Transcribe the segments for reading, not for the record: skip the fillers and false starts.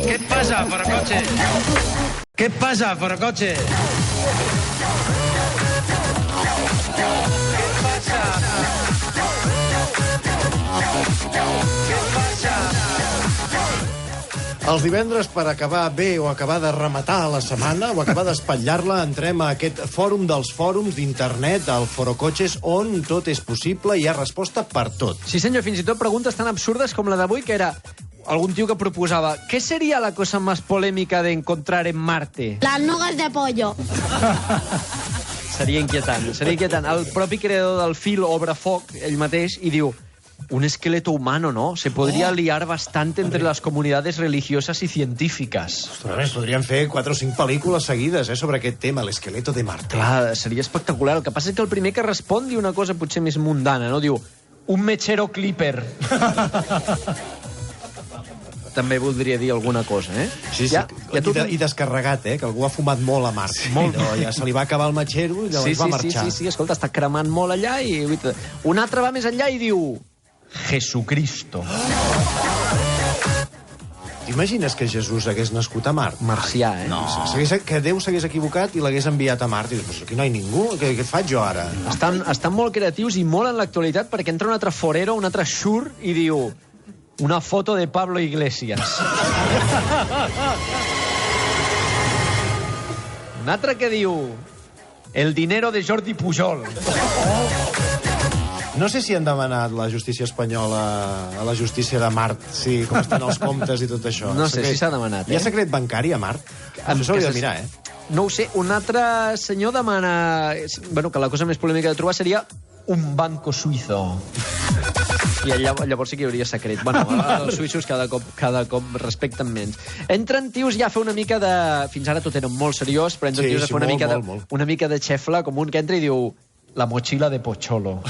¿Qué pasa, Forocoche? ¿Qué pasa, Forocoche? Els divendres, per acabar bé o acabar de rematar la setmana o acabar d'espatllar-la, entrem a aquest fòrum dels fòrums d'internet, el Forocoches, on tot és possible i hi ha resposta per tot. Sí, senyor, fins i tot preguntes tan absurdes com la d'avui, que era algun tio que proposava ¿qué sería la cosa más polémica de encontrar en Marte? Las nugas de pollo. Seria inquietant, seria inquietant. El propi creador del fil obre foc, ell mateix, i diu un esqueleto humano, ¿no? Se podría liar bastante entre las comunidades religiosas y científicas. Ostres, podríem fer 4 o 5 pel·lícules seguides sobre aquest tema, l'esqueleto de Marte. Clar, seria espectacular. El que passa és que el primer que respon diu una cosa potser més mundana, no? Diu, un mechero clipper. També voldria dir alguna cosa, eh? Sí, ja I descarregat, que algú ha fumat molt a Mart. Molt. Ja se li va acabar el matxero i llavors va marxar. Sí, escolta, està cremant molt allà i... Un altre va més enllà i diu Jesucristo. T'imagines que Jesús hagués nascut a Mart? Marcià, eh? No. Que Déu s'hagués equivocat i l'hagués enviat a Mart. I dius, aquí no hi ha ningú, què faig jo ara? Estan molt creatius i molt en l'actualitat perquè entra un altre forero, un altre xur i diu una foto de Pablo Iglesias. Un altre que diu el dinero de Jordi Pujol. No sé si han demanat la justícia espanyola a la justícia de Mart, sí, com estan els comptes i tot això. No sé si s'ha demanat, Hi ha secret bancari a Mart? Això s'hauria de mirar, No ho sé. Un altre senyor demana... Bueno, que la cosa més polèmica de trobar seria un banco suïzo. I llavors sí que hi hauria secret. Bueno, els suïssos cada cop respecten menys. Entren tios ja a fer una mica de... Fins ara tot era molt seriós, però entren tios a fer una mica de xefla, com un que entra i diu la mochila de Pocholo.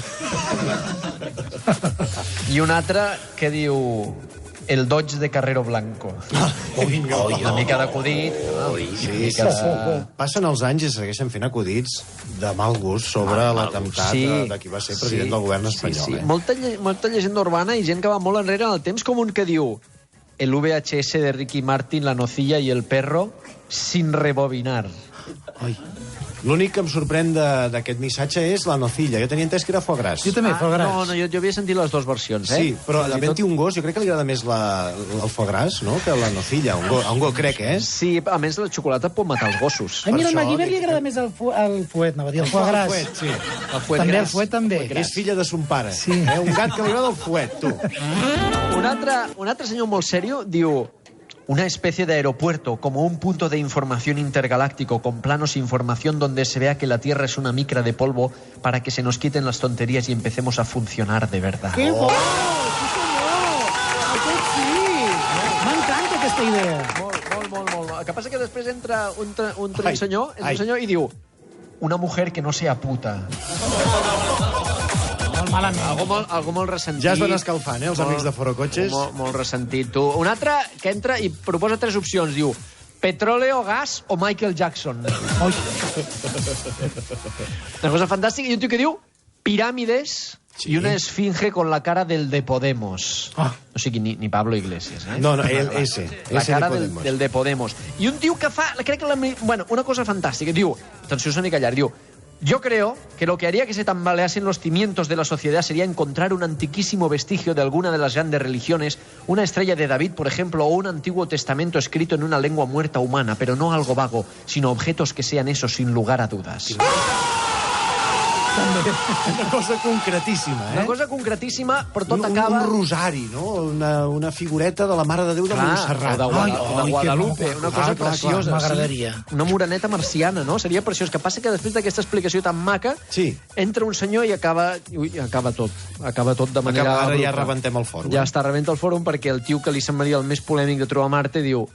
I un altre que diu el Dodge de Carrero Blanco. Una mica d'acudit. Passen els anys i segueixen fent acudits de mal gust sobre l'atemptat de qui va ser president del govern espanyol. Molta llegenda urbana i gent que va molt enrere en el temps, com un que diu el VHS de Ricky Martin, la nocilla y el perro sin rebobinar. L'únic que em sorprèn d'aquest missatge és la nocilla. Jo tenia entès que era foie gras. Jo també, foie gras. No, jo havia sentit les dues versions, Sí, però havent-hi un gos, jo crec que li agrada més el foie gras, no?, que la nocilla. A un gos crec, Sí, a més la xocolata pot matar els gossos. A mi al MacGyver li agrada més el fuet, anava a dir, el foie gras. Sí. També el fuet també. És filla de son pare. Un gat que li agrada el fuet, tu. Un altre senyor molt sèrio diu una especie de aeropuerto, como un punto de información intergaláctico con planos e información donde se vea que la Tierra es una micra de polvo para que se nos quiten las tonterías y empecemos a funcionar de verdad. ¡Qué bo! ¡Sí, senyor! Aquest sí! M'encanta aquesta idea. Molt. El que passa que després entra un senyor i diu una mujer que no sea puta. Algú molt ressentit. Ja es van escalfant, els amics de Forocoches. Molt ressentit, tu. Un altre que entra i proposa 3 opcions. Diu, petróleo, gas o Michael Jackson. Una cosa fantàstica. I un tio que diu piràmides i una esfinge con la cara del de Podemos. O sigui, ni Pablo Iglesias, eh? No, ese. La cara del de Podemos. I un tio que fa, crec que una cosa fantàstica. Diu, atenció, és una mica llarg, diu yo creo que lo que haría que se tambaleasen los cimientos de la sociedad sería encontrar un antiquísimo vestigio de alguna de las grandes religiones, una estrella de David, por ejemplo, o un antiguo testamento escrito en una lengua muerta humana, pero no algo vago, sino objetos que sean eso sin lugar a dudas. Una cosa concretíssima, Una cosa concretíssima, però tot acaba... Un rosari, no? Una figureta de la Mare de Déu de Montserrat. O de Guadalupe, una cosa preciosa. M'agradaria. Una moreneta marciana, no? Seria preciós. Que passa que després d'aquesta explicació tan maca, entra un senyor i acaba tot. Acaba tot de manera... Ara ja rebentem el fòrum. Ja està, rebenta el fòrum perquè el tio que li semblaria el més polèmic de trobar a Marte diu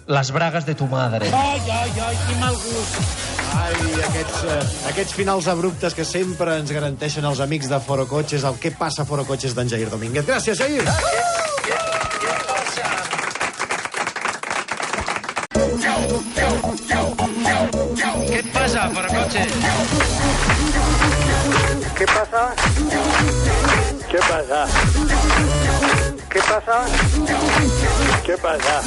les bragas de tu madre. Ai, quin mal gust. Aquests finals abruptes que sempre ens garanteixen els amics de Forocoches, el Què passa Forocoches d'en Jair Domínguez. Gràcies, Jair! ¿Qué pasa, Forocoches? ¿Qué pasa? ¿Qué pasa? ¿Qué pasa? ¿Qué pasa?